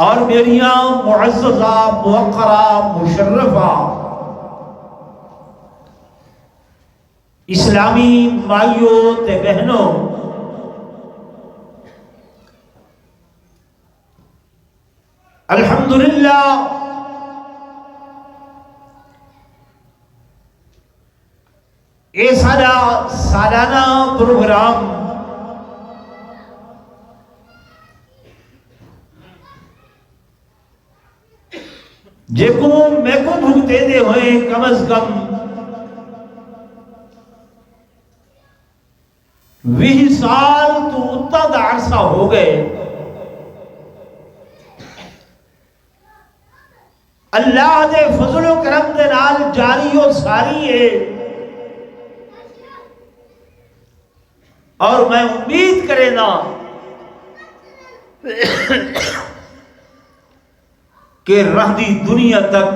اور میریاں معززہ موقرہ مشرفہ اسلامی مائیوں تے بہنوں، الحمدللہ یہ سارا سالانہ پروگرام جیکو میں کو بھگتے دے ہوئے کم از کم 20 سال تو اتنا دا عرصہ ہو گئے۔ اللہ دے فضل و کرم دے نال جاری و ساری ہے، اور میں امید کرے نا کہ رہدی دنیا تک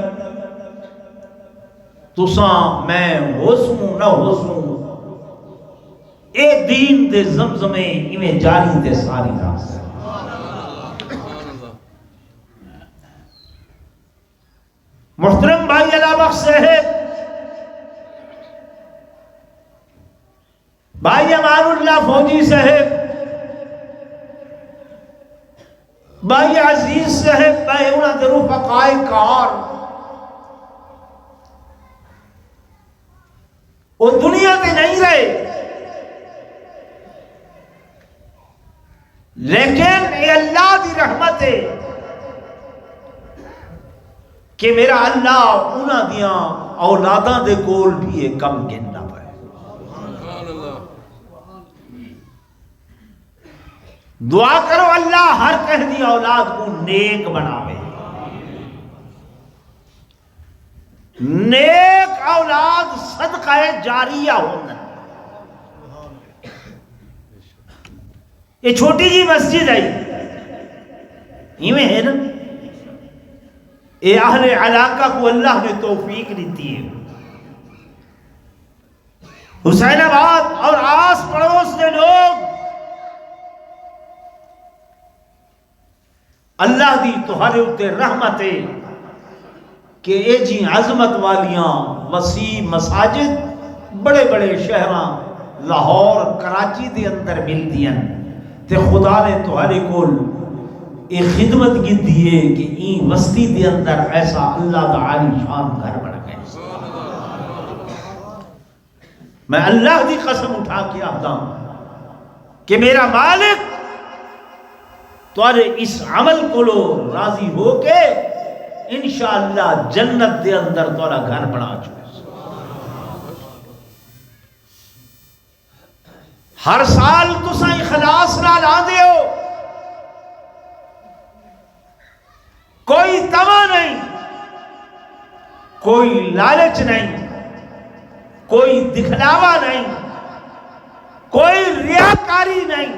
تساں میں ہوسوں نہ ہوسوں اے دین دے زمزمے ایویں جاری تے ساری راس۔ محترم بھائی اللہ بخش صاحب، بھائی امان اللہ فوجی صاحب، بھائی عزیز صاحب، بھائی انہاں دے رفقائے کار، وہ دنیا تے نہیں رہے، لیکن اے اللہ دی رحمت ہے کہ میرا اللہ انہاں دیاں اولاداں دے کول بھی یہ کم گننا پائے۔ دعا کرو اللہ ہر کہہ دی اولاد کو نیک بناوے، نیک اولاد صدقہ جاریہ ہونا۔ یہ چھوٹی جی مسجد ہے، ہے نا، یہ اہل علاقہ کو اللہ نے توفیق دیتی ہے۔ حسین آباد اور آس پڑوس کے لوگ اللہ دی تہارے اتے رحمت ہے کہ اے جی عظمت والیاں وسیع مساجد بڑے بڑے شہراں لاہور کراچی دے اندر ملدیاں، تے خدا نے تہارے کول ایک خدمت کی دیئے کہ این وسطی دے اندر ایسا اللہ دا عالی شان گھر بڑھ گئے۔ میں اللہ دی قسم اٹھا کے آتا ہوں کہ میرا مالک تمہارے اس عمل کو لو راضی ہو کے انشاءاللہ جنت دے اندر تمہارا گھر بنا چکے۔ ہر سال تساں اخلاص نال آندے ہو، کوئی تما نہیں، کوئی لالچ نہیں، کوئی دکھلاوا نہیں، کوئی ریاکاری نہیں،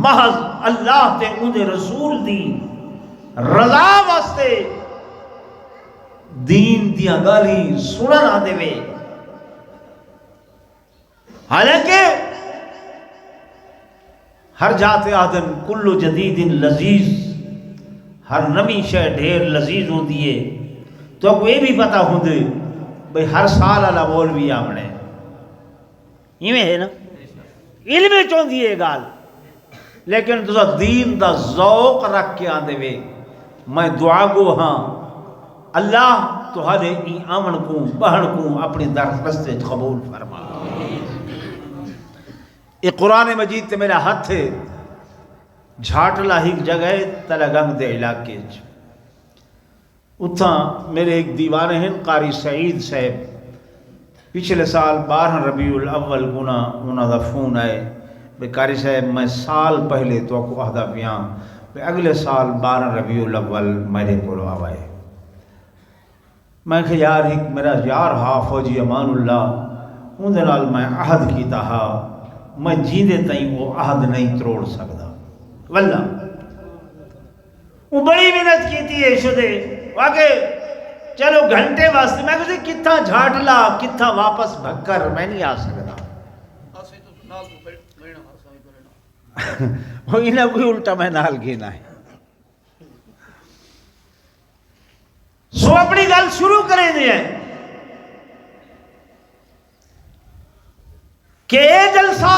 محض اللہ تے اندے رسول دی رضا واسطے دین دیاں گالی سنن آندے وے۔ حالانکہ ہر جاتے آدم کل جدید لذیذ، ہر نمی شے ڈھیر لذیذ ہوں دیئے، تو اب یہ بھی پتا ہوں دے بھئی ہر سال اللہ مولوی آمنے یہ ہے نا، علم چون دیئے گال، لیکن تو دین دا ذوق رکھ کے آندے وے۔ میں دعا گو ہاں اللہ تہارے ای آمن کو بہن کو اپنی درخواست قبول فرما۔ یہ قرآن مجید تے میرا ہاتھ ہے جھاٹلا ہی جگہ تلگنگ دے علاقے اتھاں میرے ایک دیوانے ہیں قاری سعید صاحب، پچھلے سال 12 ربیع الاول گنا انہاں دا فون آئے بے قاری صاحب میں سال پہلے تو کو عہدہ بیان بے اگلے سال 12 ربیع الاول میرے کو آوائے۔ میں کہ یار ایک میرا یار ہا فوجی امان اللہ ان دنال میں عہد کیتا ہا، میں جیندے تائیں وہ عہد نہیں تروڑ سکتا واللہ۔ وہ بڑی محنت کیتی ہے شدے واقعی چلو گھنٹے واسطے میں کہتے کتھا جھاٹلا کتھا واپس بھکر میں نہیں آ سکتا۔ وہ انہاں کوئی الٹا میں نال گینا ہے سو اپنی گل شروع کریں دے ہیں کہ اے جلسہ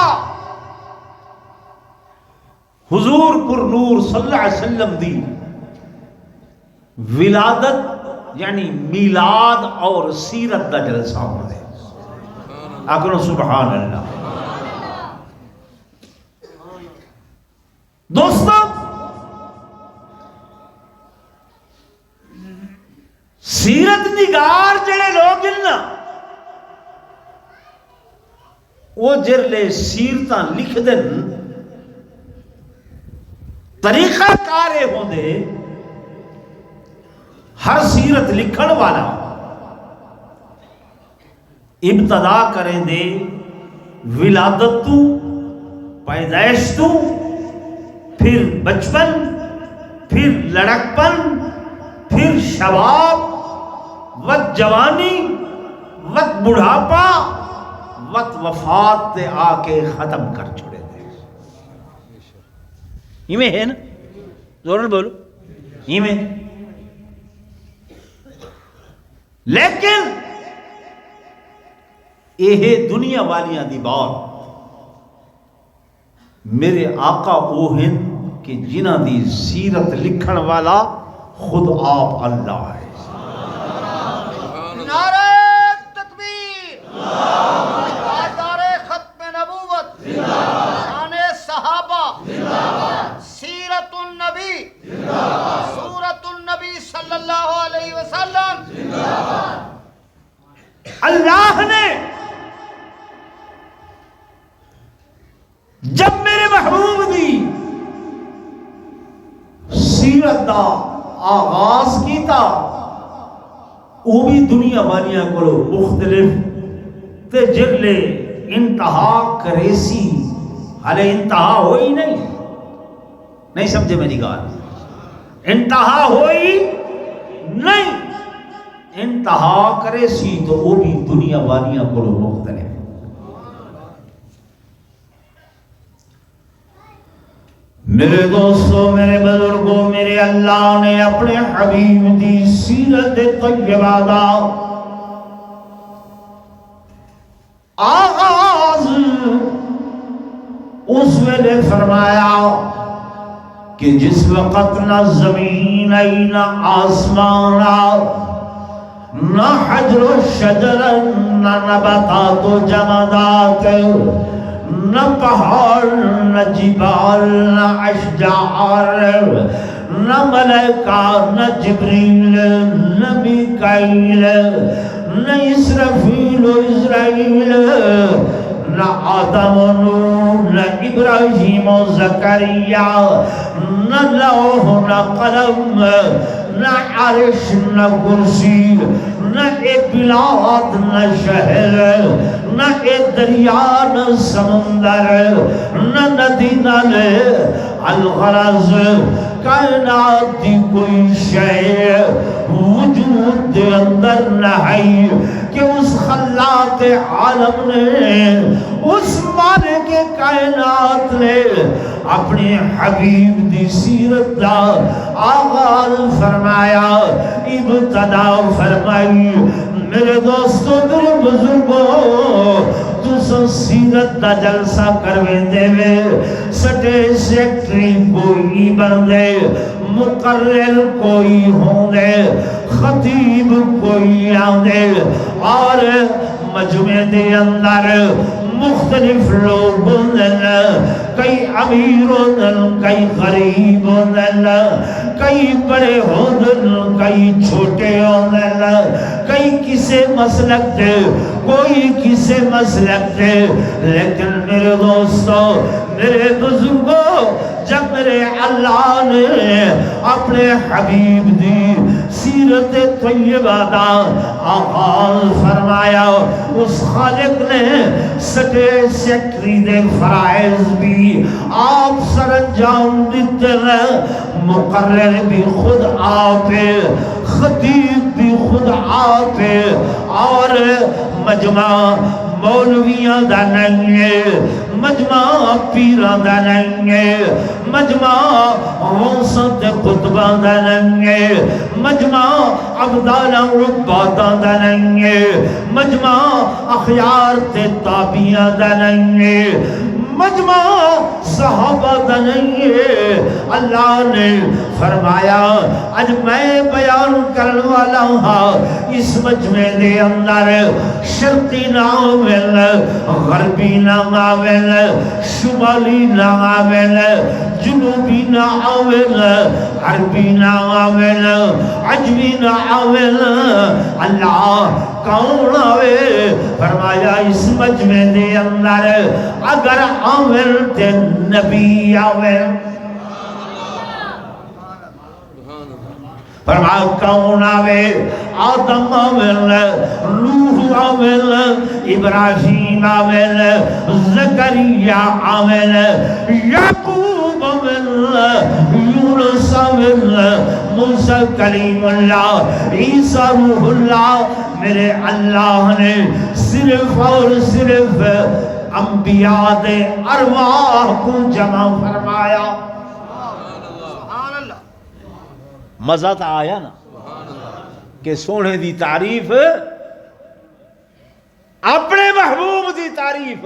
حضور پر نور صلی اللہ علیہ وسلم دی ولادت یعنی میلاد اور سیرت دا جلسہ ہو دے. آکھو سبحان اللہ. دوستو سیرت نگار جڑے لوگ نا وہ جرلے سیرتاں لکھ دن طریقہ کارے ہوں دے ہر سیرت لکھن والا ابتدا کریں دے ولادت تو پیدائش تو پھر بچپن پھر لڑکپن پھر شباب وقت جوانی وقت بڑھاپا وقت وفات تے آ کے ختم کر چھوڑے دے. یہ میں ہے نا زورن بولو یہ میں. لیکن یہ دنیا والیاں دی بات میرے آقا وہ ہیں کہ جنہ دی سیرت لکھن والا خود آپ اللہ ہے. نعرہ تکبیر، تاجدار ختم نبوت، شان صحابہ، سیرت النبی، سورت النبی صلی اللہ علیہ وسلم. اللہ نے جب میرے محبوب دی سیرت دا آغاز کیتا وہ بھی دنیا والیاں کو مختلف تے جرلے انتہا کریسی حالے انتہا ہوئی نہیں سمجھے میری گال. انتہا ہوئی نہیں انتہا کریسی تو وہ بھی دنیا والیاں کو مختلف. میرے دوستو میرے بزرگوں میرے اللہ نے اپنے حبیب دی سیرت طیبہ دا آغاز اس ویلے فرمایا کہ جس وقت نہ زمین آئی نہ آسمان نہ حجر و شجر نہ نباتات و جمادات نہ پہاڑ نہ جبال نہ اشجار نہ ملائکہ نہ جبریل نہ میکائیل نہ اسرافیل و اسرائیل نہ آدم و نوح نہ ابراہیم و زکریا نہ لوح نہ قلم نہ عرش نہ کرسی نہ ایک بلاد نہ شہر نہ ایک دریا نہ سمندر نہ ندی نالے الغرض کائنات دی کوئی شے وجود دے اندر نہ ہے کہ اس خلاق عالم نے اس مالک کائنات نے اپنے حبیب دی سیرت دا آغاز فرمایا ابتدا فرمائی. میرے دوستو میرے بزرگوں تُسا سیرت دا جلسہ کرویں دے وے سٹے سیکٹری کوئی بن دے مقرر کوئی ہوں دے خطیب کوئی آن دے اور مجمع دے اندر مختلف لوگ ہوندن کئی امیر ہوندن کئی غریب ہوندن کئی بڑے ہوندن کئی چھوٹے ہوندن کئی کسے مسلک دے کوئی کسے مسلک دے. لیکن میرے دوستو میرے بزرگوں جب میرے اللہ نے اپنے حبیب دی سیرت طیبہ دا آغاز فرمایا اس خالق نے سٹے سیکٹری دے فرائض بھی آپ سر انجام دیتے ہیں. مقرر بھی خود آپ خطیب بھی خود آپ اور مجمع مولویاں دا نہیں ہے مجمع پیران دا نہیں ہے مجمع غوثت خطبہ دا ننگے مجمع عبدالہ ربادہ دا ننگے مجمع اخیار تے تابعہ دا ننگے مجمع صحابہ دا ننگے اللہ نے فرمایا اج میں بیان کرنے والا ہوں اس مجمع دے اندر شرقی نہ آویل غربی نہ آویل شمالی نہ آویل جنوبی نہ آویل عربی نہ آویل عجمی نہ آویل اللہ کون آوے فرمایا اس مجمع دے اندر اگر آویل تے نبی آویل فرمایا کون آوے آدم آویل نوح آویل ابراہیم آویل زکریہ آویل یعقوب آویل یونس آویل موسیٰ کلیم اللہ عیسیٰ روح اللہ میرے اللہ نے صرف اور صرف انبیاء دے ارواح کو جمع فرمایا مزہ تا آیا نا کہ سونے دی تعریف اپنے محبوب دی تعریف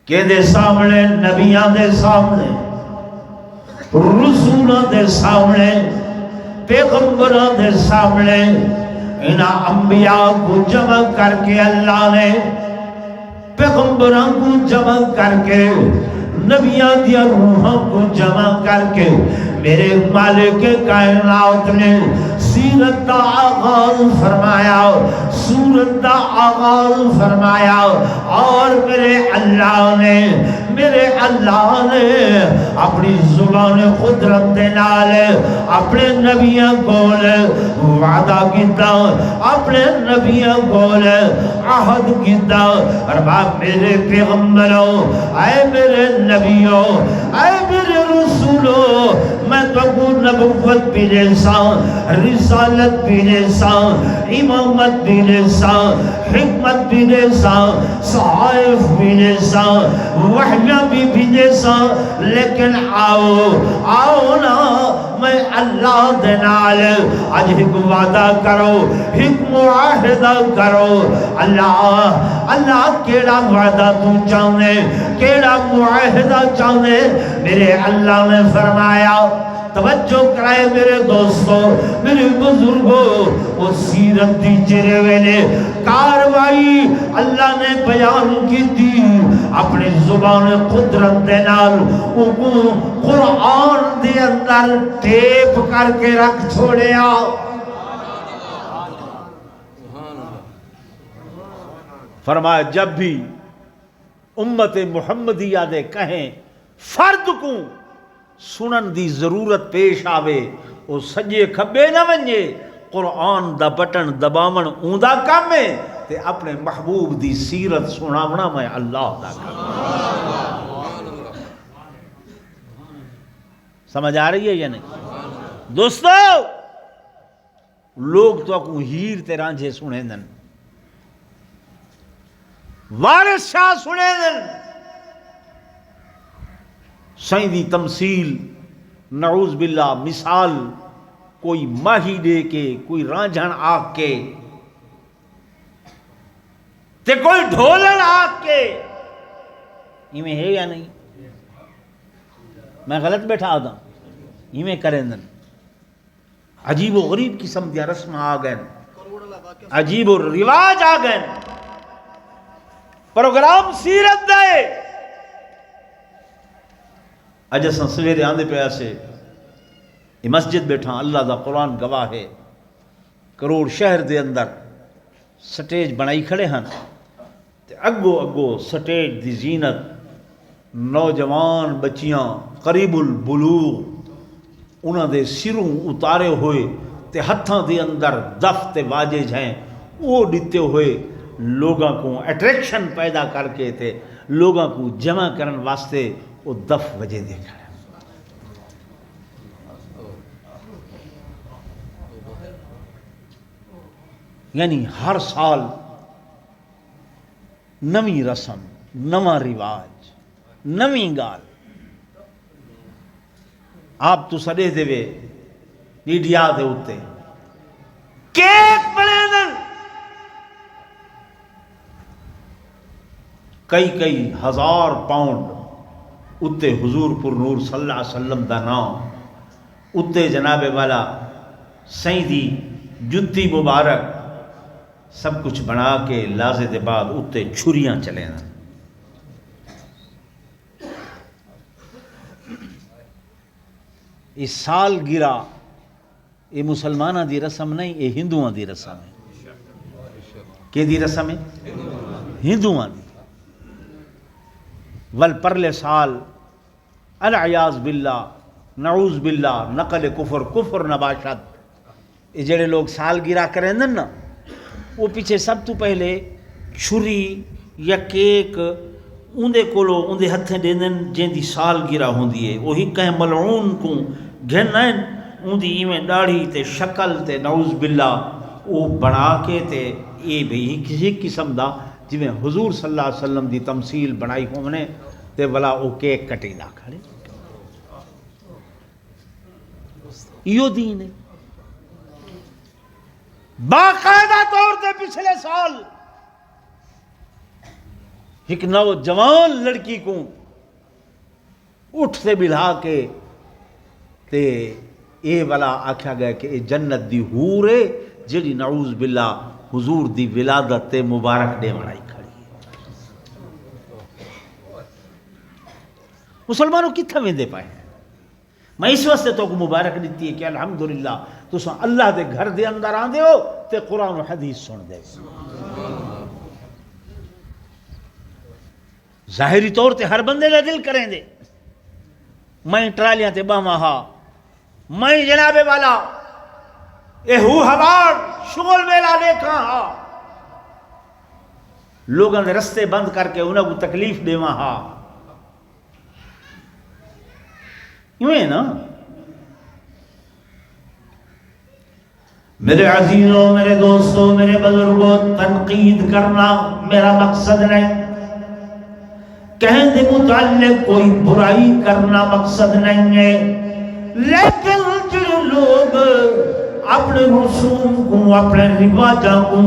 کہ دے سامنے نبیاں دے سامنے رسولوں دے سامنے پیغمبروں دے سامنے انہاں انبیاء کو جمع کر کے اللہ نے پیغمبروں کو جمع کر کے نبیاں دیا روحوں کو جمع کر کے میرے مالک کائنات نے سیرت دا آغاز فرمایا سورت دا آغاز فرمایا اور میرے اللہ نے اپنی زبان قدرت دے نال اپنے نبیاں کول وعدہ کیتا اپنے نبیاں کول عہد کیتا اور میرے پیغمبروں اے میرے نبیوں اے میرے رسولوں میں تو کو نبوت بھی دے ساں رسالت بھی دے ساں امامت بھی دے ساں حکمت بھی دے ساں صحائف بھی دے ساں وحیاں بھی دے ساں لیکن آؤ نا میں اللہ دے نال اج ایک وعدہ کرو ایک معاہدہ کرو اللہ کیڑا وعدہ تو چاہنے کیڑا معاہدہ چاہنے میرے اللہ نے فرمایا توجہ کرائے میرے دوستو میرے بزرگوں وہ سیرت دی چرے ویلے کاروائی اللہ نے بیان کی تھی اپنی زبان قدرت دے نال قرآن دے اندر ٹیپ کر کے رکھ چھوڑیا فرمایا جب بھی امت محمدیہ دے کہیں فرد کو سنن دی ضرورت پیش آوے او سجے کھبے نہ ونجے قرآن دا بٹن دبامن اوندا کام ہے تے اپنے محبوب دی سیرت سناونا میں اللہ دا کام سمجھ آ رہی ہے یا نہیں دوستو لوگ تو کو ہیر تے رانجھے سنے دن وارث شاہ سنے دن سائیں دی تمثیل نعوذ باللہ مثال کوئی ماہی دے کے کوئی رانجھن آگ کے تے کوئی ڈھولن آگ کے یہ میں ہے یا نہیں میں غلط بیٹھا آدھا یہ میں کریں دن عجیب و غریب قسم دیا رسم آ گئے عجیب و رواج آ گئے پروگرام سیرت دے اج اساں سویرے آندے پیا سے یہ مسجد بیٹھا اللہ دا قرآن گواہ ہے کروڑ شہر دے اندر سٹیج بنائی کھڑے ہن تے اگو سٹیج دی زینت نوجوان بچیاں قریب البلوغ انہاں دے سروں اتارے ہوئے تے ہتھاں دے اندر دف تے واجج ہیں وہ ڈتے ہوئے لوگاں کو اٹریکشن پیدا کر کے تے لوگاں کو جمع کرن واسطے وہ دف وجہ دیکھا ہے یعنی ہر سال نویں رسم نواں رواج نویں گال آپ تو سڑے دے وے میڈیا دے اتے کیک بنے دن کئی ہزار پاؤنڈ اتے حضور پر نور صلی اللہ علیہ وسلم دا نام اتے جناب والا سائیں دی جتی مبارک سب کچھ بنا کے لازے دے بعد اتے چھریاں چلے نا یہ سال گرا یہ مسلمانہ دی رسم نہیں یہ ہندوؤں دی رسم ہے کہ دی رسم ہے ہندوؤں دی ول پرلے سال العیاذ باللہ نعوذ باللہ نقل کفر نباشت یہ جڑے لوگ سال گرا کریں نا وہ پیچھے سب تو پہلے چھری یا کیک اندے کولو اندے ہتھیں دیندن جن دی سال گرا ہوندی ہے وہی کہیں ملعون کو گھن ہیں اندی ایویں داڑھی تے شکل تے نعوذ باللہ وہ بنا کے تے یہ بھی کسی قسم دا جویں حضور صلی اللہ علیہ وسلم دی تمثیل بنائی ہونے تے بلا وہ کیک کٹی دا کھڑے یہ دین ہے باقاعدہ طور تے پچھلے سال ایک نوجوان لڑکی کو اٹھ سے بلا کے تے اے والا آکھا گیا کہ اے جنت دی حور ہے جڑی نعوذ باللہ حضور دی ولادت تے مبارک دے بنائی کھڑی مسلمانوں کتھا ویندے پائے میں اس واسطے تو کو مبارک دیتی ہے کہ الحمدللہ تو اللہ دے گھر دے اندر آن دے ہو تے قرآن و حدیث سن دے ظاہری طور تے ہر بندے کا دل کریں دے میں ٹرالیاں تے باما ہا میں جناب والا اے ہو ہوار شغل میلا دیکھا ہا لوگوں نے رستے بند کر کے انہوں کو تکلیف دیوا ہا یوں ہے نا میرے عزیزوں میرے دوستوں میرے بزرگوں تنقید کرنا میرا مقصد نہیں کہیں دے متعلق کوئی برائی کرنا مقصد نہیں ہے لیکن جو لوگ اپنے رسوم کو اپنے رواجوں کو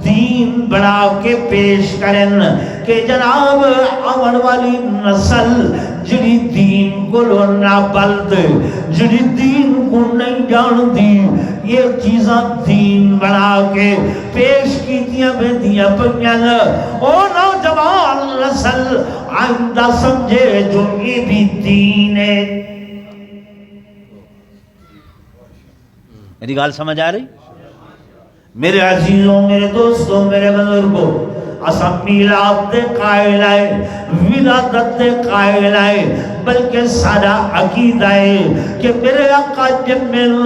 دین بڑھا کے پیش کرن کہ جناب آمن والی نسل جڑی دین کو لونا بلد جڑی دین کو نہیں جان دی یہ چیزاں دین بنا کے پیش کی دیا بے دیا پنیاں او نوجوان نسل آئندہ سمجھے جو یہ بھی دین ہے میری گال سمجھ آ رہی میرے عزیزوں میرے دوستوں میرے بزرگوں اسا میلاد دے قائل آئے ولادت دے قائل آئے بلکہ سارا عقیدہ ہے کہ میرے آقا جمل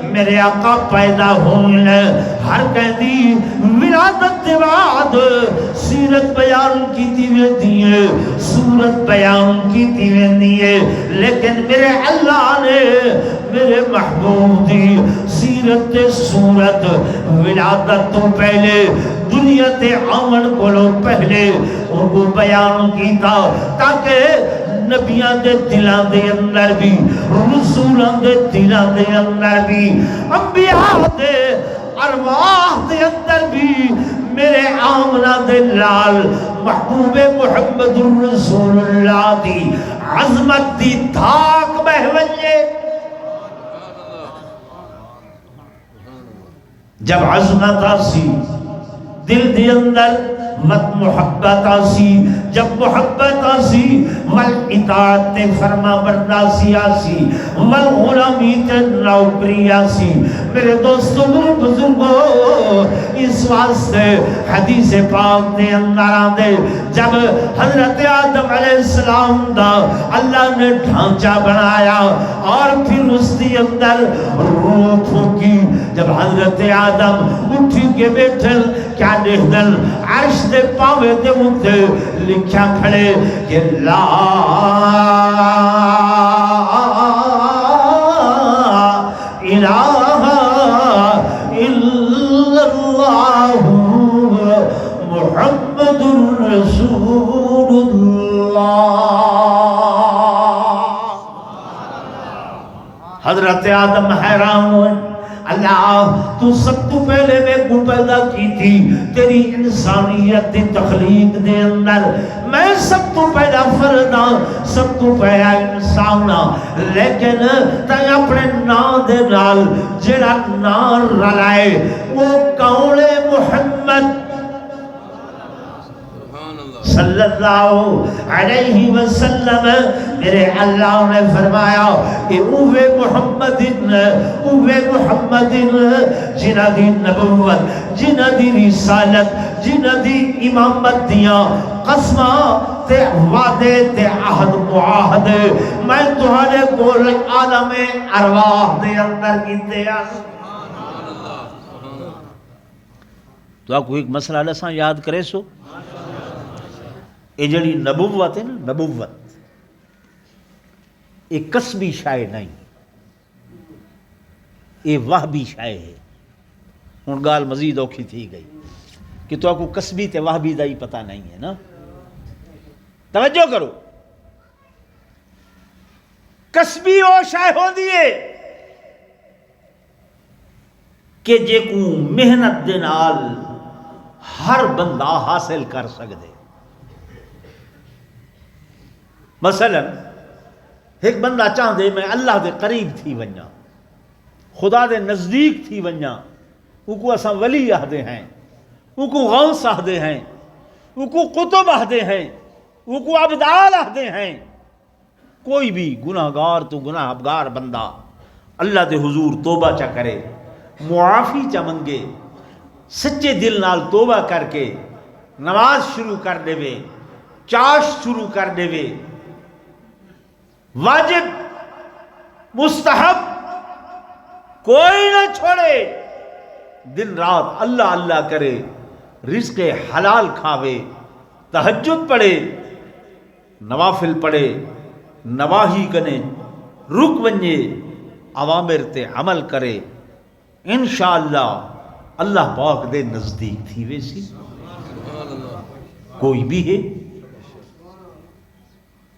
میرے آقا پیدا ہونے ہر کہتی ولادت دے بعد سیرت بیان کی دیوے دیئے سورت بیان کی دیوے دیئے لیکن میرے اللہ نے میرے محبوب دی سیرت سورت ولادت تو پہلے دنیا تے آمن کولو پہلے ان کو بیان کی تھا تاکہ نبیان دے دلان دے اندر بھی رسولان دے دلان دے اندر بھی انبیاء دے ارواح دے اندر بھی میرے آمنہ دے لال محبوب محمد رسول اللہ دی عظمت دی دھاک بہوجے جب عظمت آسی دل دی اندر مت محبت آسی جب محبت آسی والاطاعت فرما برداشی آسی والغلامی نوکری آسی میرے دوستوں میرے بزرگوں اس واسطے حدیث پاک دے اندر آدھے جب حضرت آدم علیہ السلام دا اللہ نے ڈھانچہ بنایا اور پھر اس دی اندر روح پھونکی جب حضرت آدم اٹھی کے بیٹھے کیا دیکھ دل عرش دے پاوے دے مدے لکھا کھڑے کہ لا الہ الا اللہ محمد رسول اللہ حضرت آدم حیران ہوئے، اللہ تو سب تو پہلے میں کو پیدا کی تھی، تیری انسانیت دی تخلیق دے اندر میں سب تو پہلا فرد ہاں، سب تو پہلا انسان ہاں، لیکن تائیں اپنے نام دے نال جڑا نام رلائے وہ کون ہے؟ محمد صلی اللہ علیہ وسلم۔ میرے اللہ نے فرمایا کہ اوہ محمد جنہ دی نبوت، جنہ دی رسالت، جنہ دی امامت دیاں قسماں تے وعدے تے عہد معاہدے میں تمہارے کول عالم ارواح دے اندر کیتے ہیں۔ تو آپ کو ایک مسئلہ لساں یاد کرے سو، یہ جڑی نبوت ہے نا، نبوت یہ کسبی شائع نہیں، یہ وہبی شائع ہے۔ ہن گال مزید اوکھی تھی گئی کہ تو آپ کو کسبی تے وہبی دا ہی پتہ نہیں ہے نا۔ توجہ کرو، کسبی او شائع ہو دیئے کہ جے کو محنت دے نال ہر بندہ حاصل کر سکدے۔ مثلا ایک بندہ چاہدے میں اللہ دے قریب تھی ونجا، خدا دے نزدیک تھی ونجا، وہ کو اساں ولی آہدے ہیں، وہ کو غوث آہدے ہیں، وہ کو قطب آہدے ہیں، وہ کو عبدال آہدے ہیں۔ کوئی بھی گناہگار تو گناہگار بندہ اللہ دے حضور توبہ چا کرے، معافی چا منگے، سچے دل نال توبہ کر کے نماز شروع کر دے وے، چاش شروع کر دے وے، واجب مستحب کوئی نہ چھوڑے، دن رات اللہ اللہ کرے، رزق حلال کھاوے، تہجد پڑھے، نوافل پڑھے، نواہی کنے رک ونجے، اوامر تے عمل کرے، انشاءاللہ اللہ پاک دے نزدیک تھی ویسی۔ کوئی بھی ہے،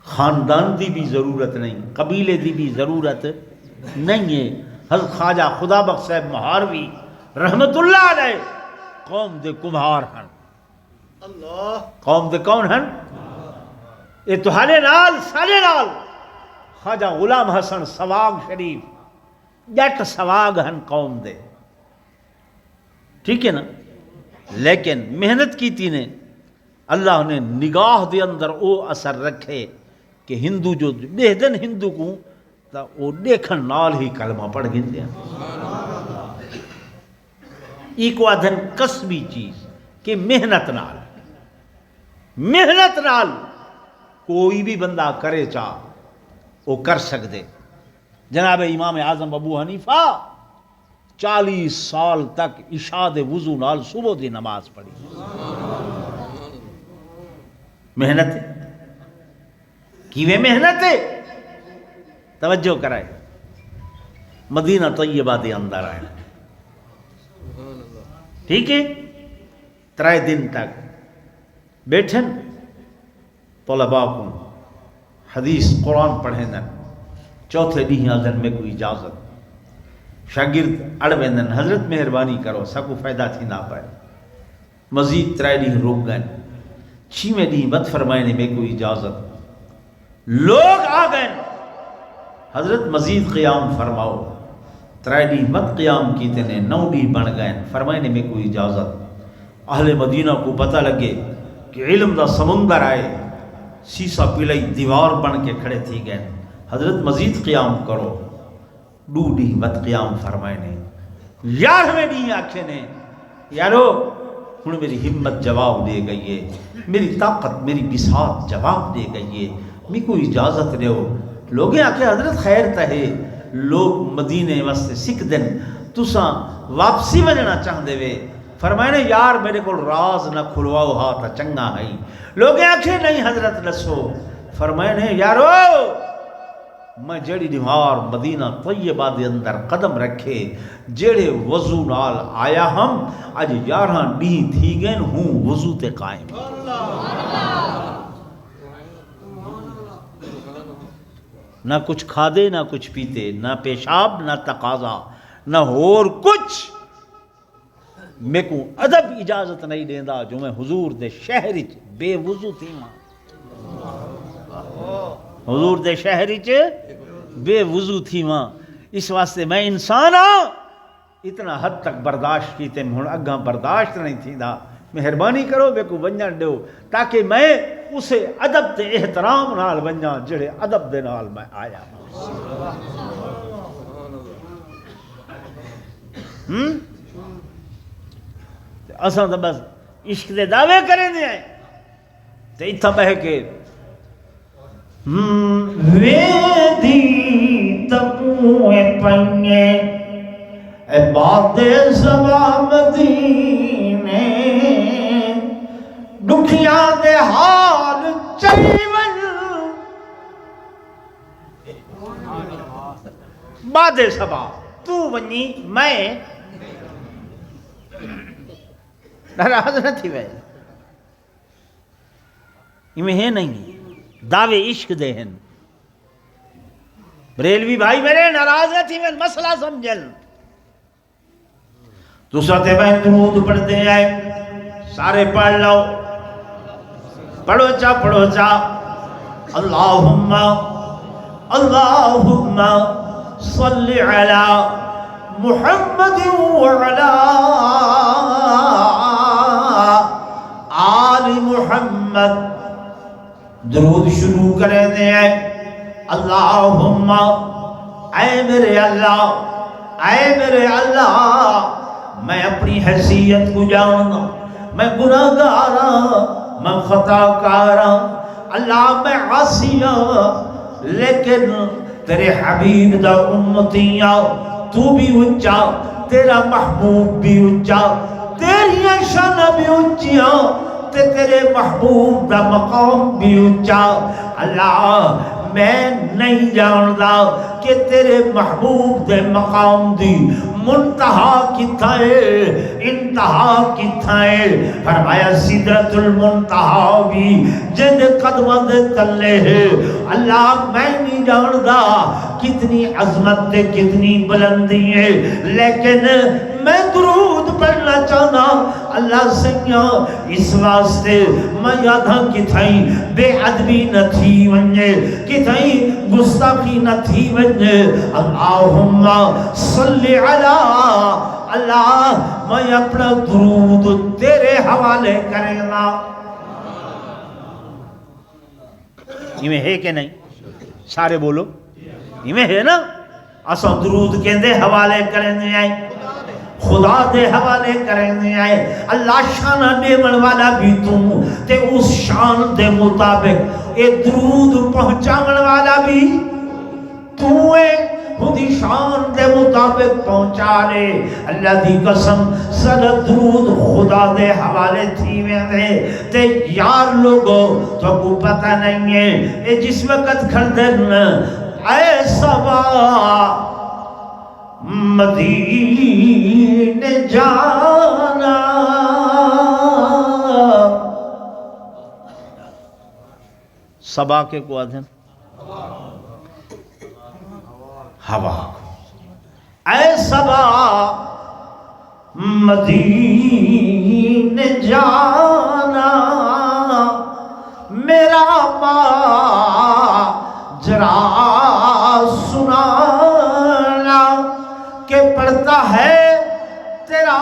خاندان دی بھی ضرورت نہیں، قبیلے دی بھی ضرورت نہیں ہے۔ حضرت خواجہ خدا بخش صاحب مہاروی رحمت اللہ علیہ قوم دے کمہار ہن، اللہ قوم دے کون ہن؟ یہ تہاڈے نال سارے نال خواجہ غلام حسن سواگ شریف جٹ سواگ ہن قوم دے، ٹھیک ہے نا؟ لیکن محنت کی تھی نے، اللہ نے نگاہ دے اندر او اثر رکھے کہ ہندو جو بے دن ہندو کو تا وہ دیکھن نال ہی کلمہ پڑھ گئے ہیں۔ ایک وادھن کسبی چیز کہ محنت نال کوئی بھی بندہ کرے چاہ وہ کر سکتے۔ جناب امام اعظم ابو حنیفہ 40 سال تک عشاء دے وضو نال صبح دی نماز پڑھی۔ محنت ہے، کیویں محنت ہے؟ توجہ کرائے، مدینہ طیبہ دے اندر آئے، ٹھیک ہے؟ 3 دن تک بیٹھن، طلباء کو حدیث قرآن پڑھیں دن، چوتھے ڈی آدھن میں کوئی اجازت، شاگرد اڑ ویندن حضرت مہربانی کرو سکو فائدہ تھی نہ پائے، مزید 3 ڈی روک گئے، 6ویں ڈی مت فرمائنے میں کوئی اجازت، لوگ آ گئے حضرت مزید قیام فرماؤ، 3 ڈی مت قیام کیتے نے، 9 ڈی بن گئے، فرمائنے میں کوئی اجازت۔ اہل مدینہ کو پتہ لگے کہ علم دا سمندر آئے، سیسا پلائی دیوار بن کے کھڑے تھی گئے، حضرت مزید قیام کرو، 2 ڈی مت قیام فرمائنے، 11ویں ڈی آکھے نے یارو ہن میری ہمت جواب دے گئی ہے، میری طاقت میری بساط جواب دے گئی ہے، میں کوئی اجازت دیو۔ لوگیں آکھے حضرت خیر تہے، لوگ مدینے واسطے سکھ دن تساں واپسی ونجنا چاہندے وے، فرمائنے یار میرے کو راز نہ کھلواؤ ہا تا چنگا ہے۔ لوگیں آکھے نہیں حضرت نسو، فرمائنے یارو میں جڑی دیوار مدینہ طیبہ دے اندر قدم رکھے، جڑے وضو نال آیا ہم، اج 11 ڈی تھی گئے ہوں وضو تے قائم۔ نہ کچھ کھادے نہ کچھ پیتے، نہ پیشاب نہ تقاضا نہ اور کچھ، میں کو ادب اجازت نہیں دیندا جو میں حضور دے شہر چ بے وضو تھی ماں، حضور دے شہر چ بے وضو تھی ماں۔ اس واسطے میں انسان ہاں، اتنا حد تک برداشت کیتے ہن اگاں برداشت نہیں تھیندا، مہربانی کرو میں کو ونجن دیو تاکہ میں اسے ادب تے احترام نال ونجاں جڑے ادب دے نال میں آیا اساں تو بس عشق دے دعوے کریں دے آئے تے اتھا بہ کے ویدی تپوئے پنگے اے بات زبا مدینے دکھیاں دے حال چیون باد سبا تو ونی میں ناراض نہ تھی وے میں ہے نہیں دعوے عشق دے ہیں بریلوی بھائی میرے ناراض نہ تھی میں مسئلہ سمجھل تو ساتھ میں درود پڑھتے ہیں سارے پڑھ لو پڑھو چا اللہم اللہم صلی علی محمد وعلا آل محمد درود شروع کریں دے اللہم اے میرے اللہ میں اپنی حیثیت کو جاننا، میں گناہ گاراں، میں خطا کاراں، اللہ میں عاصیاں، لیکن تیرے حبیب دا امتیاں، تو بھی اچھا، تیرا محبوب بھی اچھا، تیری شان بھی اچھا، تیرے محبوب دا مقام بھی اچھا۔ اللہ میں نہیں جاندا کہ تیرے محبوب دے مقام دی منتہا کتھا ہے انتہا کتھا ہے، فرمایا سدرۃ المنتہا بھی جن قدموں دے تلے ہے۔ اللہ میں نہیں جاندا کتنی عظمت تے کتنی بلندی ہے، لیکن میں درود پڑھنا چاہنا اللہ سنگیاں اس واسطے میں یاداں کتھائیں بے ادبی نہ تھی ونجے، کتھائیں گستاخی نہ تھی ونجے۔ اللہم صلی علی اللہ میں اپنا درود تیرے حوالے کرنا۔ یہ میں ہے کہ نہیں؟ سارے بولو یہ میں ہے نا؟ اساں درود کہندے حوالے کرنے آئے، خدا دے حوالے کرنے آئے، اللہ شانہ دیمن والا بھی تم تے اس شان دے مطابق اے درود پہنچاون والا بھی تو اے خودی شان دے مطابق پہنچا لے۔ اللہ دی قسم صد درود خدا دے حوالے تھی میں دے تے یار لوگو تو کو پتہ نہیں ہے اے جس وقت کھردن اے صبا مدینے جانا، صبا کے کو آدھن ہوا، اے صبا مدینے جانا میرا ماجرا سنانا کہ پڑھتا ہے تیرا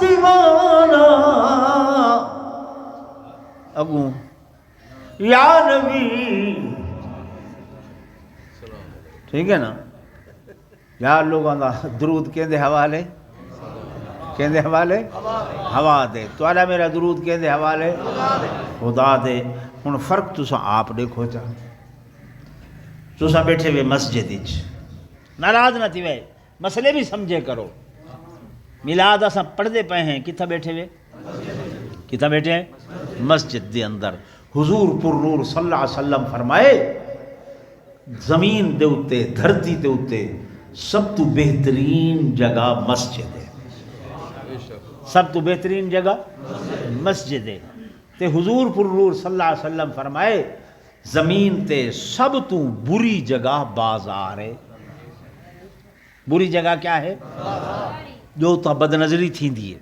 دیوانہ۔ اگوں یا نبی ٹھیک ہے نا، یار لوگوں دا درود کہندے حوالے کہندے حوالے ہوا دے، تو آلہ میرا درود کہندے حوالے خدا دے۔ ہن فرق تساں آپ دیکھو چاہ، تساں بیٹھے ہوئے مسجد وچ ناراض نہ تھی وے، مسئلے بھی سمجھے کرو۔ میلاد اساں پڑھدے پئے ہیں، کتھا بیٹھے ہوئے؟ کتھا بیٹھے ہیں؟ مسجد دے اندر۔ حضور پر نور صلی اللہ علیہ وسلم فرمائے زمین دے اتے دھرتی دے اتے سب تو بہترین جگہ مسجد ہے، سب تو بہترین جگہ مسجد ہے۔ تے حضور پر نور صلی اللہ علیہ وسلم فرمائے زمین تے سب تو بری جگہ بازار ہے. بری جگہ کیا ہے؟ جو تا بد نظری تھیندی ہے.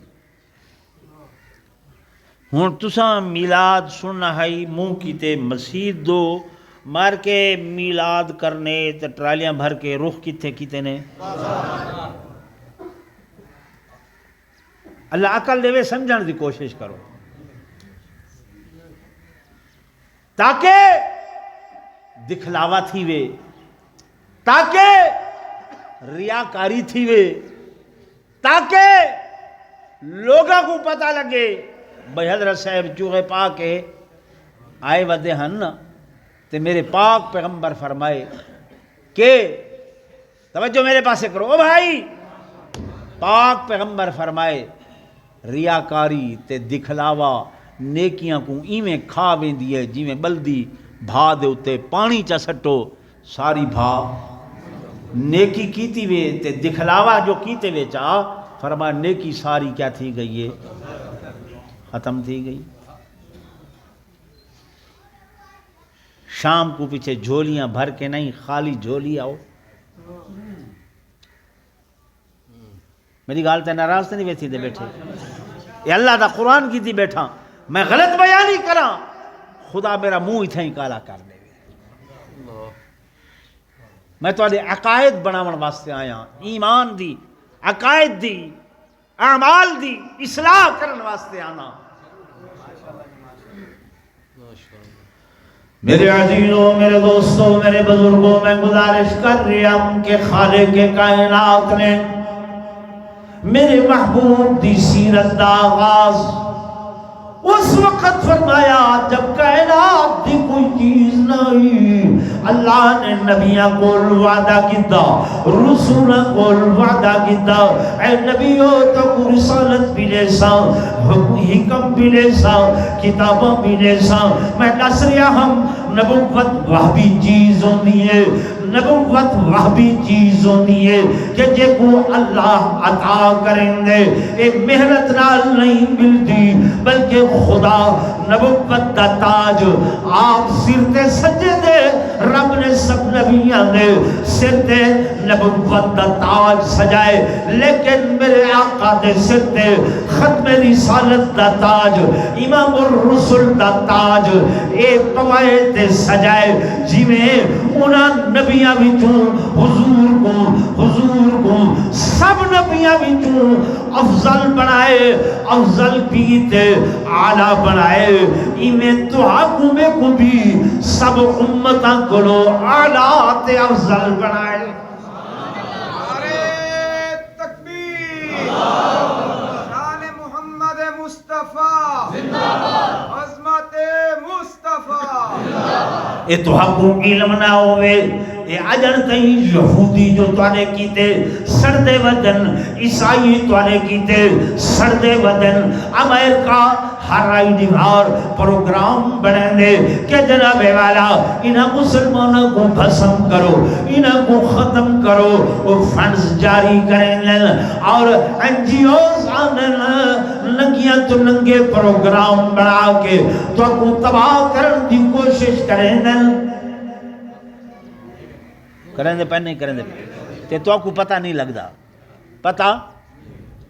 ہن تساں میلاد سننا ہے منہ کیتے مسیح دو مار کے میلاد کرنے تے ٹرالیاں بھر کے رخ کتے کیتے نے. اللہ عقل دے سمجھن دی کوشش کرو تاکہ دکھلاوا تھی وے، تاکہ ریاکاری تھی وے، تاکہ لوگوں کو پتہ لگے بھئی حضرت صاحب چوغے پاک کے آئے ودے ہن تے میرے پاک پیغمبر فرمائے کہ توجہ میرے پاسے کرو او بھائی، پاک پیغمبر فرمائے ریاکاری تے دکھلاوا نیکیاں کو ایویں کھا ویندی ہے جیویں بلدی بھا دے اتے پانی چا سٹو ساری بھا نیکی کیتی وے تے دکھلاوا جو کیتے وے چا فرما نیکی ساری کیا تھی گئی ہے؟ ختم تھی گئی. شام کو پیچھے جھولیاں بھر کے نہیں خالی جھولی آؤ. میری گال تے ناراض تے نہیں بیٹھی دے بیٹھے یہ اللہ دا قرآن کی تھی بیٹھا میں غلط بیانی کراں خدا میرا منہ اتھا ہی کالا کر دے. میں تو آدھے عقائد بناون واسطے آیا، ایمان دی عقائد دی اعمال دی اصلاح کرن واسطے آنا. میرے عزیزوں، میرے دوستوں، میرے بزرگوں، میں گزارش کر رہا ہوں کہ خالق کے کائنات نے میرے محبوب دی سیرت دا آغاز اس وقت فرمایا جب کائنات دی کوئی چیز نہیں. اللہ نے نبیاں کو وعدہ کیتا، رسولوں کو وعدہ کیتا، اے نبیوں تو کو رسالت بھی لے سا، حکم بھی لے سا، کتابوں بھی لے سا. میں دس رہا ہم نبوت وہبی چیز ہوندی ہے، نبوت وہبی چیز ہوندی ہے کہ جے کو اللہ عطا کریں گے ایک محنت نال نہیں ملتی بلکہ خدا نبوت دا تاج آپ سر تے سجے دے. رب نے سب نبیاں دے سر تے نبوت دا تاج سجائے، لیکن میرے آقا دے سر تے ختم رسالت دا تاج، امام الرسل دا تاج ایک پوائے تے سجائے جی میں انہاں نبیاں وچوں حضور کو سب نبیاں وچوں افضل بنائے، افضل کیتے اعلیٰ بنائے. ایمیں تو حکومے کو بھی سب امتاں کو اعلیٰ تے افضل بنائے. نعرہ تکبیر، شان محمد مصطفیٰ زندہ باد، عظمت مصطفیٰ. اے تو حکوم علم نہ ہوئے اے اجن تئیں یہودی جو توانے کیتے سردے ودن، عیسائی توانے کیتے سردے ودن، امریکہ ہر آئی دیوار پروگرام بنائیں دے کہ جناب والا انہاں مسلمانوں کو بھسم کرو، انہاں کو ختم کرو، وہ فنڈز جاری کریں لیں اور NGOs آنے ننگیاں تو ننگے پروگرام بنا کے تو کو تباہ کرن دی کوشش کریں لیں. کریں دے پہن نہیں کریں دے تے تو کو پتہ نہیں لگدا. پتہ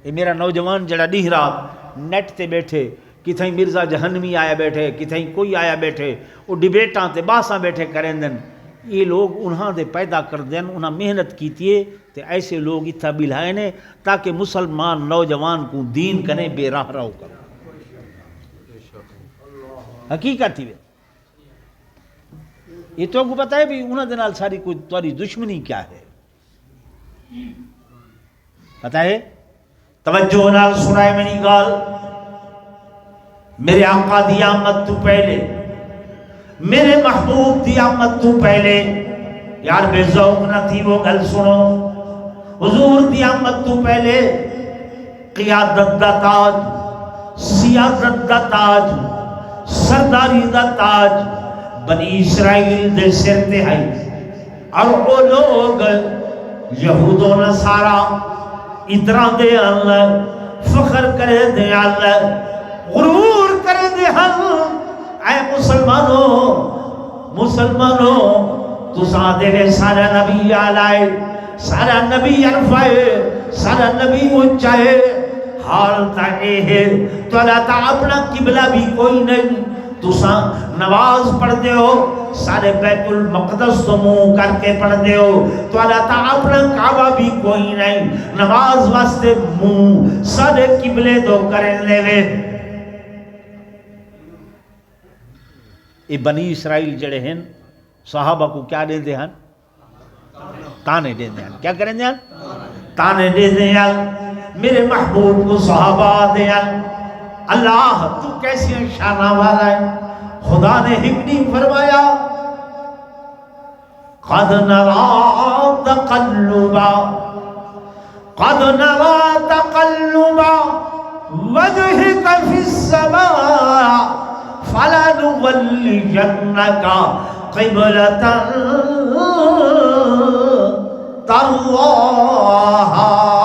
یہ میرا نوجوان جڑا ڈیہرا نیٹ تے بیٹھے کتھیں مرزا جہنمی آیا بیٹھے کتھیں کوئی آیا بیٹھے وہ ڈیبیٹاں تے باساں بیٹھے کریں دن. یہ لوگ انہاں دے پیدا کر دین، انہاں محنت کیتیے تے ایسے لوگ اتھا بلائے نے تاکہ مسلمان نوجوان کو دین کریں بے راہ راہ کریں. حقیقت ہی یہ تو کو پتہ ہے بھی انہاں دے نال ساری کوئی تاری دشمنی کیا ہے پتہ ہے. توجہ نال سنائے میری گال. میرے آقا دی آمد تو پہلے، میرے محبوب دی آمد تو پہلے، یار بے ذوق نہ تھی وہ گل سنو. حضور دی آمد تو پہلے قیادت دا تاج، سیاست دا تاج، سرداری دا تاج بنی اسرائیل دے سر تے ہے. اور وہ لوگ یہود و نصارا ادرا دے اللہ، فخر کرے دے اللہ، غرور کرے دے ہم. اے مسلمانوں مسلمانوں تساں دے سارا نبی آلائے سارا نبی عرفائے سارا نبی اونچائے حال تا اے ہے تو اللہ تا اپنا قبلہ بھی کوئی نہیں تساں نماز پڑھ دے ہو سارے بیت المقدس تو منہ کر کے پڑھ دے ہو تو اللہ تا اپنا کعبہ بھی کوئی نہیں نماز واسطے منہ سارے قبلے تو کریں لے وے یہ بنی اسرائیل جڑے ہیں صحابہ کو کیا دے دے ہیں تانے دے دے ہیں کیا کریں دے ہیں تانے دے دے ہیں میرے محبوب کو صحابہ دے ہیں اللہ تو کیسی شانہ والا ہے خدا نے حکمی فرمایا قد نرا تقلبا وجهك في السماء فلنولينك قبلة ترضاها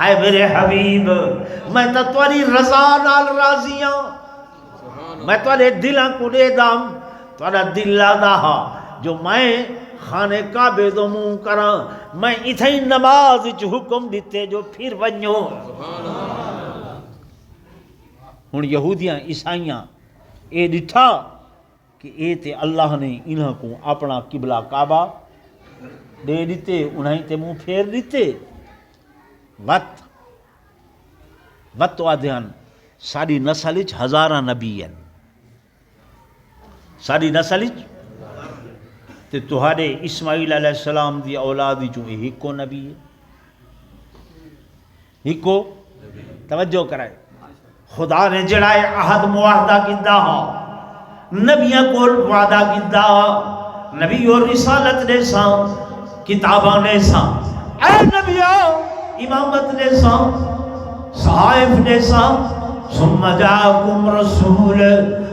اے میرے حبیب میں تو تیری رضا نال راضی ہوں میں تیرے دلاں کو دے دام تیرا دل آدھا جو میں خانے کعبے دو منہ کراں میں اتھائی نماز وچ حکم دیتے جو پھر ونجو ہن یہودیاں عیسائیاں اے ڈٹھا کہ اے تے اللہ نے انہاں کو اپنا قبلہ کعبہ دے دیتے انہیں تے منہ پھیر دیتے وقت آدھیان ساری نسلچ ہزارہ نبی ہیں ساری نسلچ تے تہاڈے اسماعیل علیہ السلام دی اولاد جو ہکو نبی ہے ہکو توجہ کرائے خدا نے جڑائے عہد معاہدہ کیتا نبیاں کو وعدہ کیتا نبی اور رسالت نے سا کتاباں نے سا اے نبیوں امامت نے سا صحائف نے سا ثم جاءکم رسول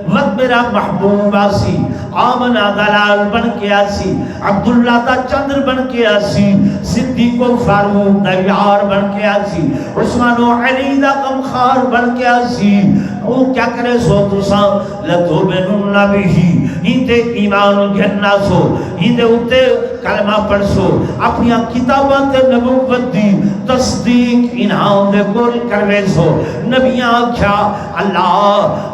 وقت میرا محبوب آسی آمنہ دلال بن کے آسی عبداللہ تا چندر بن کے آسی صدیق و فاروق دا یار بن کے آسی عثمان و علی دا غمخار بن کے آسی وہ کیا کرے سو تسا لتوبنن بہی ہی تے ایمان گھننا سو ہی تے اتے کلمہ پڑھ سو اپنی کتاباں تے نبوت دی تصدیق انہاں دے گول کروے سو نبیاں کیا اللہ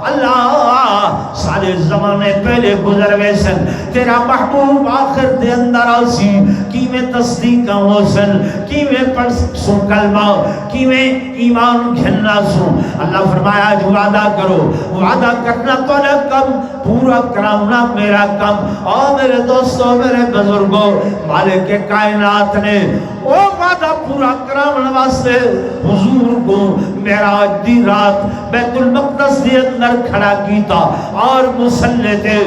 سارے زمانے پہلے گزر ویسن تیرا محبوب آخر دے اندر آسی کی میں تصدیق ہو سن کی میں پڑھ سو کلمہ کی میں ایمان گھننا سو اللہ فرمایا جو وعدہ کرو وعدہ کرنا تو کم پورا کراؤنا میرا کم اور میرے دوستوں میرے بزرگوں مالک کائنات نے وہ وعدہ پورا کراؤنا واسطے حضور کو معراج دی رات بیت المقدس دے اندر کھڑا کیتا اور مصلی تے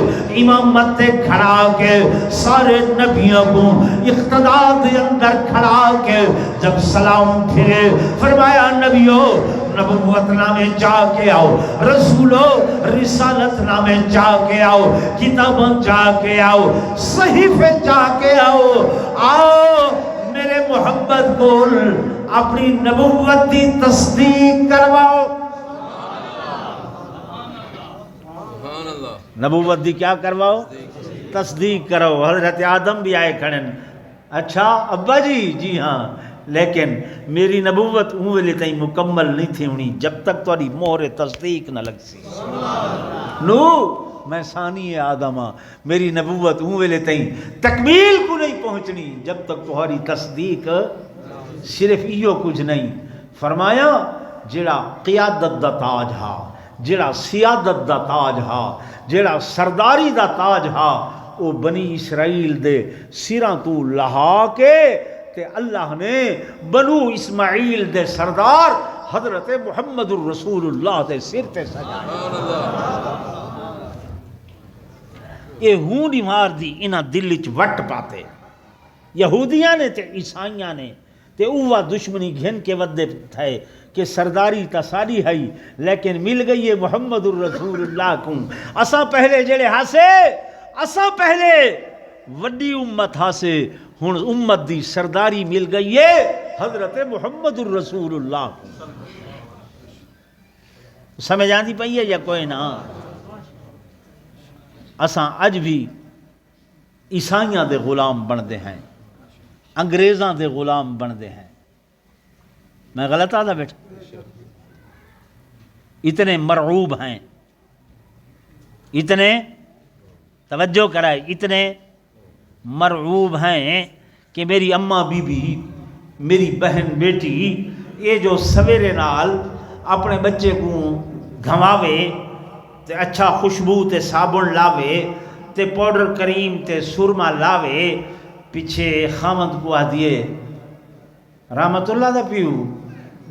امامت تے کھڑا کے سارے نبیوں کو اقتداء دے اندر کھڑا کے جب سلام پھرے فرمایا نبیوں نبوت نامے جا کے آؤ رسولو رسالت نامے جا کے آؤ کتابوں جا کے آؤ صحیفے جا کے آؤ میرے محمد کو اپنی نبوت دی تصدیق کرواؤ نبوت دی کیا کرواؤ تصدیق کرو حضرت آدم بھی آئے کھڑن اچھا ابا جی ہاں لیکن میری نبوت اوے تئی مکمل نہیں تھی ہونی جب تک تاری مہر تصدیق نہ لگ سی نو میں ثانی آدم ہاں میری نبوت اوے تئی تکمیل کو نہیں پہنچنی جب تک تمہاری تصدیق صرف ایو کچھ نہیں فرمایا جڑا قیادت دا تاج ہا جڑا سیادت دا تاج ہا جڑا سرداری دا تاج ہا وہ بنی اسرائیل دے سراں تو لہا کے تے اللہ نے بنو اسماعیل دے سردار حضرت محمد الرسول اللہ دے سر تے سجایا یہ ہونی مار دی انہاں دل وچ وٹ پاتے یہودیاں نے تے عیسائیاں نے تے اوہ دشمنی گھن کے ودے تھے کہ سرداری تا ساری ہے لیکن مل گئی ہے محمد الرسول اللہ کو اساں پہلے جڑے ہاسے اساں پہلے وڈی امت ہاسے ہن امت دی سرداری مل گئی ہے حضرت محمد الرسول اللہ کو سمجھ آندی پئی ہے یا کوئی نہ اساں اج بھی عیسائیاں دے غلام بندے ہیں، انگریزاں دے غلام بندے ہیں۔ میں غلط آدھا بیٹھا؟ اتنے مرعوب ہیں، اتنے توجہ کرائے، اتنے مرعوب ہیں کہ میری اماں بی بی، میری بہن بیٹی یہ جو سویرے نال اپنے بچے کو گھماوے تے اچھا خوشبو تے صابن لاوے تے پاؤڈر کریم تے سرما لاوے، پیچھے خامد کو آدھیے رحمت اللہ دا پیو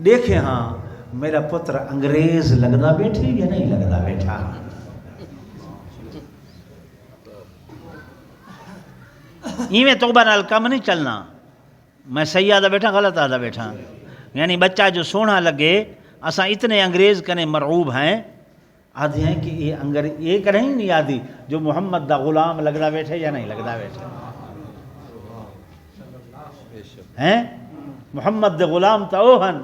دیکھے ہاں میرا پتر انگریز لگدا بیٹھے یا نہیں لگدا بیٹھا۔ ایویں توبہ نال کم نہیں چلنا۔ میں صحیح آدھا بیٹھا غلط آدھا بیٹھا؟ یعنی بچہ جو سونا لگے، اساں اتنے انگریز کنے مرعوب ہیں، آدھے ہیں کہ یہ کریں ہی نہیں آدھی جو محمد دا غلام لگدا بیٹھے یا نہیں لگدا بیٹھے ہیں۔ محمد دے غلام تا اوہن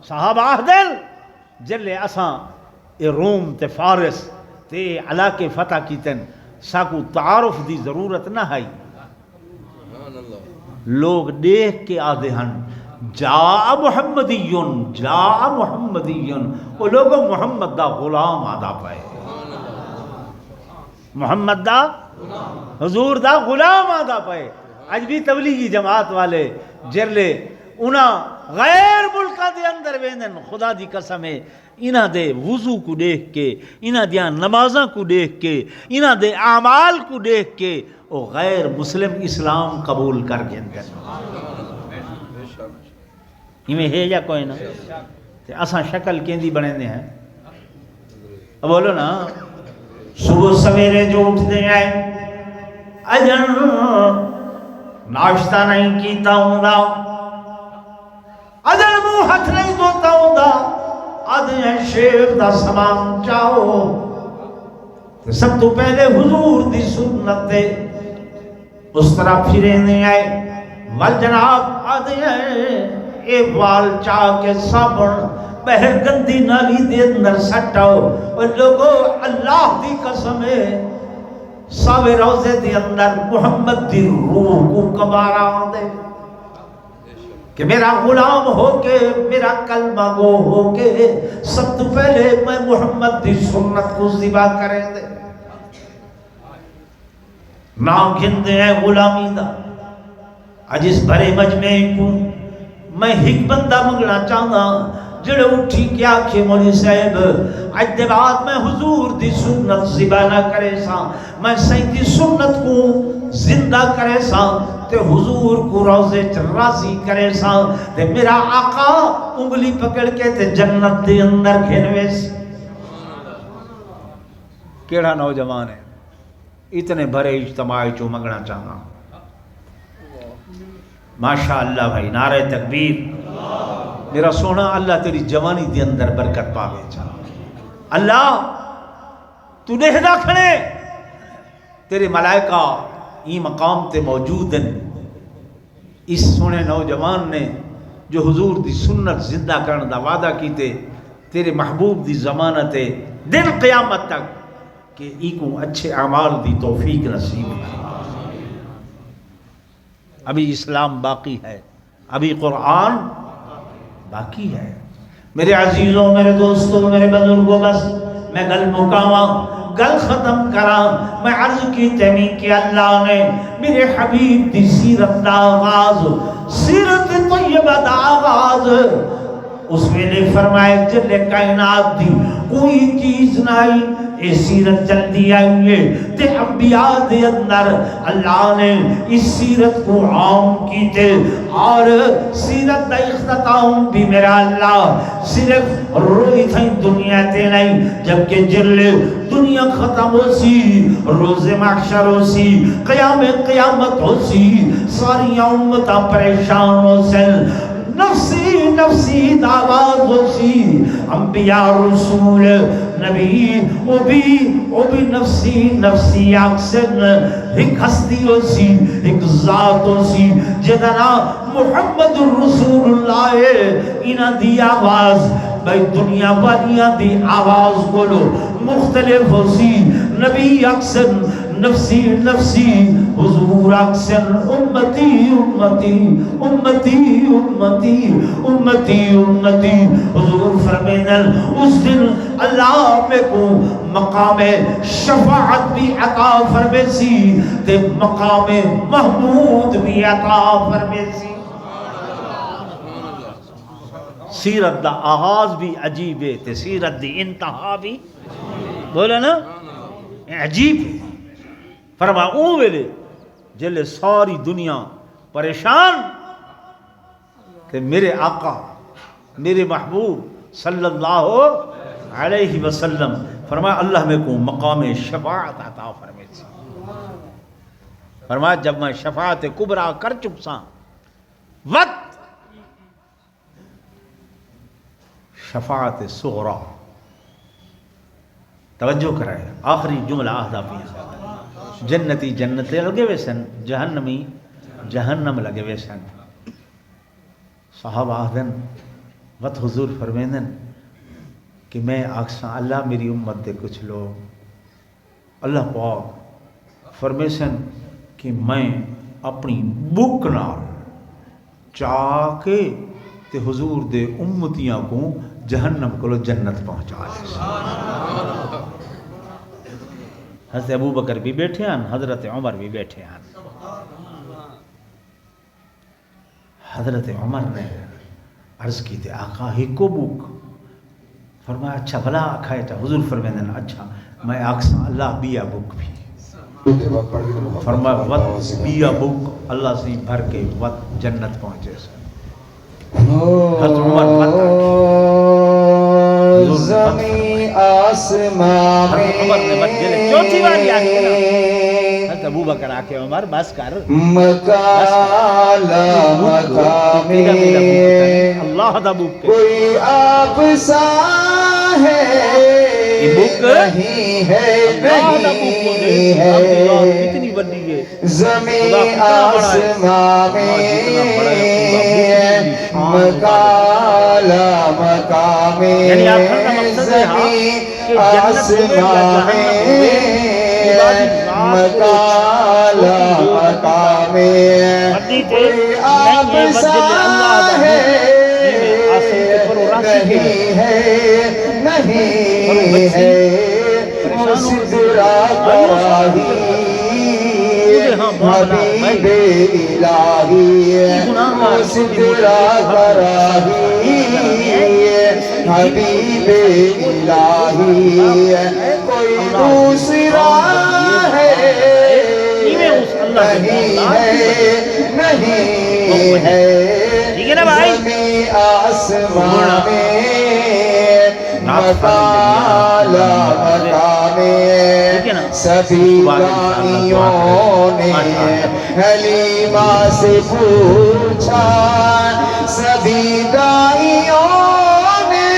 صحابہ آہدل جلے اساں اے روم تے فارس تے علاقے فتح کیتن، ساکو تعارف دی ضرورت نہ ہے۔ لوگ دیکھ کے آدھے ہن جا محمدیون، جا محمدیون، وہ لوگوں محمد دا غلام آدھا پائے، محمد دا حضور دا غلام آدھا پائے۔ اج بھی تبلیغی جماعت والے جرلے انہاں غیر ملکہ دے اندر ویندن، خدا دی قسم ہے انہاں دے وضو کو دیکھ کے، انہاں دیاں نمازاں کو دیکھ کے، انہاں دے اعمال کو دیکھ کے وہ غیر مسلم اسلام قبول کر کے اندر ہمیں ہے یا کوئی نہ تے اساں شکل کیندی بنے دے ہیں۔ اب بولو نا، صبح سویرے جو اٹھتے ہیں اجن ناشتہ نہیں کیتا ہوں دا، اجن منہ ہاتھ نہیں دھوتا ہوں دا، آدھے شیخ دا سامان چاہو تے سب تو پہلے حضور دی سنت دے اس طرح پھرے نہیں آئے وال جناب آدھے ہیں اے وال چاہ کے صابن بہر گندی نالی دے اندر سٹاؤ، اور لوگوں اللہ دی قسم ہے ساوے روزے دے اندر محمد دی روح کو کبارا دے کہ میرا غلام ہو کے، میرا کلمہ گو ہو کے سب تو پہلے میں محمد دی سنت کو ذبح کریں دے۔ نام گھندے ہیں غلامی دا، اج اس بھرے مجمع کو میں ایک بندہ منگنا چاہتا جڑے اٹھی کیا کہ مولی صاحب اج دے بعد میں حضور دی سنت ذبح نہ کرے سا، میں سید دی سنت کو زندہ کرے سا تے حضور کو روزے راضی کرے سا تے میرا آقا انگلی پکڑ کے تے جنت دے اندر گھنوے سی۔ کیڑا نوجوان ہے اتنے بھرے اجتماع چو منگنا چاہنا؟ ماشاءاللہ بھائی، نعرہ تکبیر۔ میرا سونا اللہ تیری جوانی دے اندر برکت پاوے چاہ، اللہ تو نہدہ کھڑے، تیرے ملائکہ ای مقام تے موجود ہیں۔ اس سونے نوجوان نے جو حضور دی سنت زندہ کرن دا وعدہ کیتے، تیرے محبوب دی ضمانت دن قیامت تک کہ ای کو اچھے اعمال دی توفیق نصیب ہے۔ ابھی اسلام باقی ہے، ابھی قرآن باقی ہے۔ میرے عزیزوں، میرے دوستوں، میرے بزرگوں، بس میں گل مکاواں، گل ختم کراں۔ میں عرض کی تیمی کہ اللہ نے میرے حبیب دی سیرت دا آغاز، سیرت طیبہ دا آغاز اس ویلے فرمائے جلے کائنات دی کوئی چیز نہیں، اے سیرت جلدی آئیے تے انبیاء دے اندر اللہ نے اس سیرت کو عام کیتے، اور سیرت دا اختتام بھی میرا اللہ صرف روئی تھیں دنیا تے نہیں، جبکہ جلے دنیا ختم ہو سی، روز محشر ہو سی، قیامت ہو سی، ساری امتاں پریشان ہو سن، نفسی نفسی دعوات ہو سی، انبیاء رسول نبی وہ بھی نفسی نفسی آکسن، ایک ہستی ہو سی، ایک ذات ہو سی جدنا محمد رسول اللہ انہ دی آواز بھائی دنیا والیاں دی آواز بولو مختلف ہو سی، نبی اکثر نفسی نفسی، حضور اکثر امتی امتی امتی امتی امتی امتی۔ حضور فرمیدن اس دن اللہ میں کو مقام شفاعت بھی عطا فرمے سی تے مقام محمود بھی عطا فرمے سی۔ سیرت دا آغاز بھی عجیب ہے تے سیرت دی انتہا بھی بولا نا عجیب ہے۔ فرما اون ویلے جلے ساری دنیا پریشان کہ میرے آقا میرے محبوب صلی اللہ علیہ وسلم فرمایا اللہ میں کو مقام شفاعت عطا فرمے سی۔ فرمایا جب میں شفاعت کبریٰ کر چکساں وقت شفاعت صغریٰ توجہ کرائے آخری جملہ آہدہ پیا جنتی جنتے لگے وے سن جہنمی جہنم لگے وے سن۔ صحابہ آہدن وقت حضور فرمیدن کہ میں آکساں اللہ میری امت دے کچھ لوگ اللہ پاک فرمیسن کہ میں اپنی بک نال چاہ کے تے حضور دے امتیاں کو جہنم کو جنت پہنچا دے۔ حضرت ابو بکر بھی بیٹھے ہیں، حضرت عمر بھی بیٹھے ہیں۔ حضرت عمر نے عرض کی تے آقا ہی کو بک؟ فرمایا اچھا بھلا کھائے تھا۔ حضور فرمائے اچھا میں آکساں اللہ بیا بک بھی۔ فرمایا وقت بیا بک اللہ سے بھر کے وقت جنت پہنچے سے۔ حضرت عمر وقت زمین آسمان حضرت عمر نے وقت جلے چوتھی باری آکے نا حضرت ابو بکر آکے عمر بس کر مکالا مقامی اللہ دا بک کے کوئی آپ سا ہے نہیں ہے نہیں ہے کتنی بڑی ہے زمین آسمان میں مکالا مقامی زمین آسمان میں مکالا مقامی کوئی آپ سا ہے نہیں ہے نہیں ہے سدرا کراہی حبیب الہی سدرا کراہی حبیب الہی کوئی دوسرا ہے نہیں ہے نہیں ہے زمین آسمان میں مکالا مقامی سبھی دانیوں نے حلیمہ سے پوچھا سبھی دانیوں نے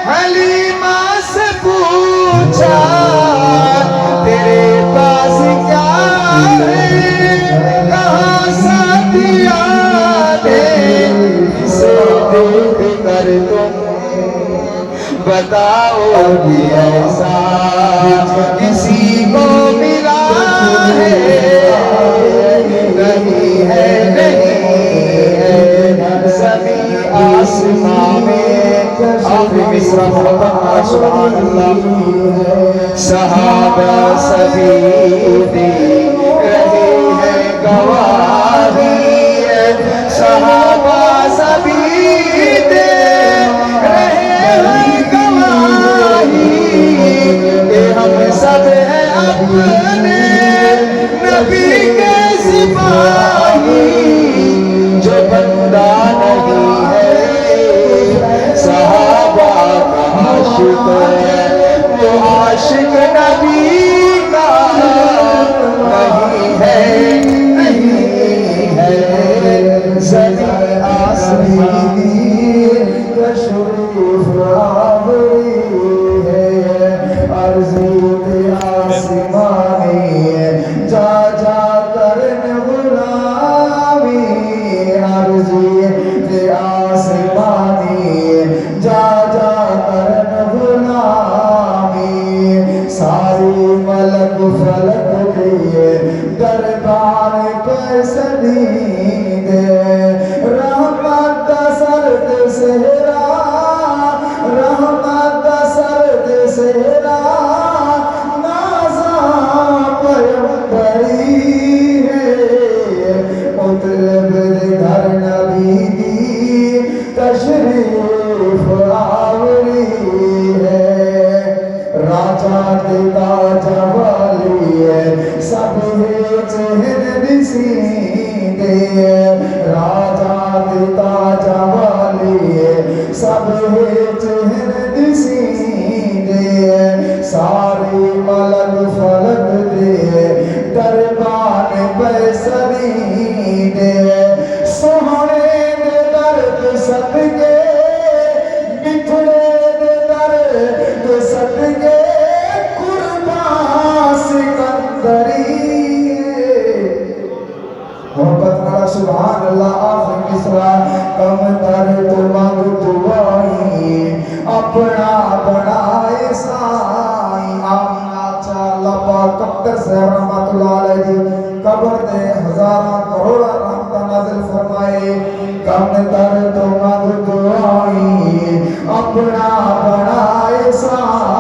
حلیمہ سے پوچھا تیرے پاس کیا ہے کہاں ساتھیا دے اسے دیکھ کر تم بتاؤ کہ ایسا کسی کو ملا ہے نہیں ہے نہیں ہے زمین آسمان میں آخری مصرع محبت سبحان اللہ صحابہ سبھی دے رہے ہیں گواہی صحابہ سبھی دے رہے ہیں گواہی کہ ہم سب ہیں اپنے نبی کے سپاہی جو بندہ نہیں ہے صحابہ کا عاشق ہے وہ عاشق نبی کا شدید رحمت دا سرد صحرا رحمت دا سرد صحرا نازاں پیمبری ہے مطلب دے گھر نبی دی تشریف آوری ہے راجہ دے تاج والی ہے سب چہر دسی دے راجہ دے تاج والی ہے سب چہر دسی دے ساری ملک فلک دے دربان پیسری دے سہنے دے درد صدقے بچھڑے دے درد صدقے قربان سکندری محبت نارا سبحان اللہ آخر مصرع کم تر تو مانگ دعائی اپنا بنائے سائی آمینہ چاہلہ پاک کبتر سے رحمت اللہ علیہ قبر دے ہزارہ کروڑا رحمتہ نازل فرمائے کم تر تو مانگ دعائی اپنا بنائے سائی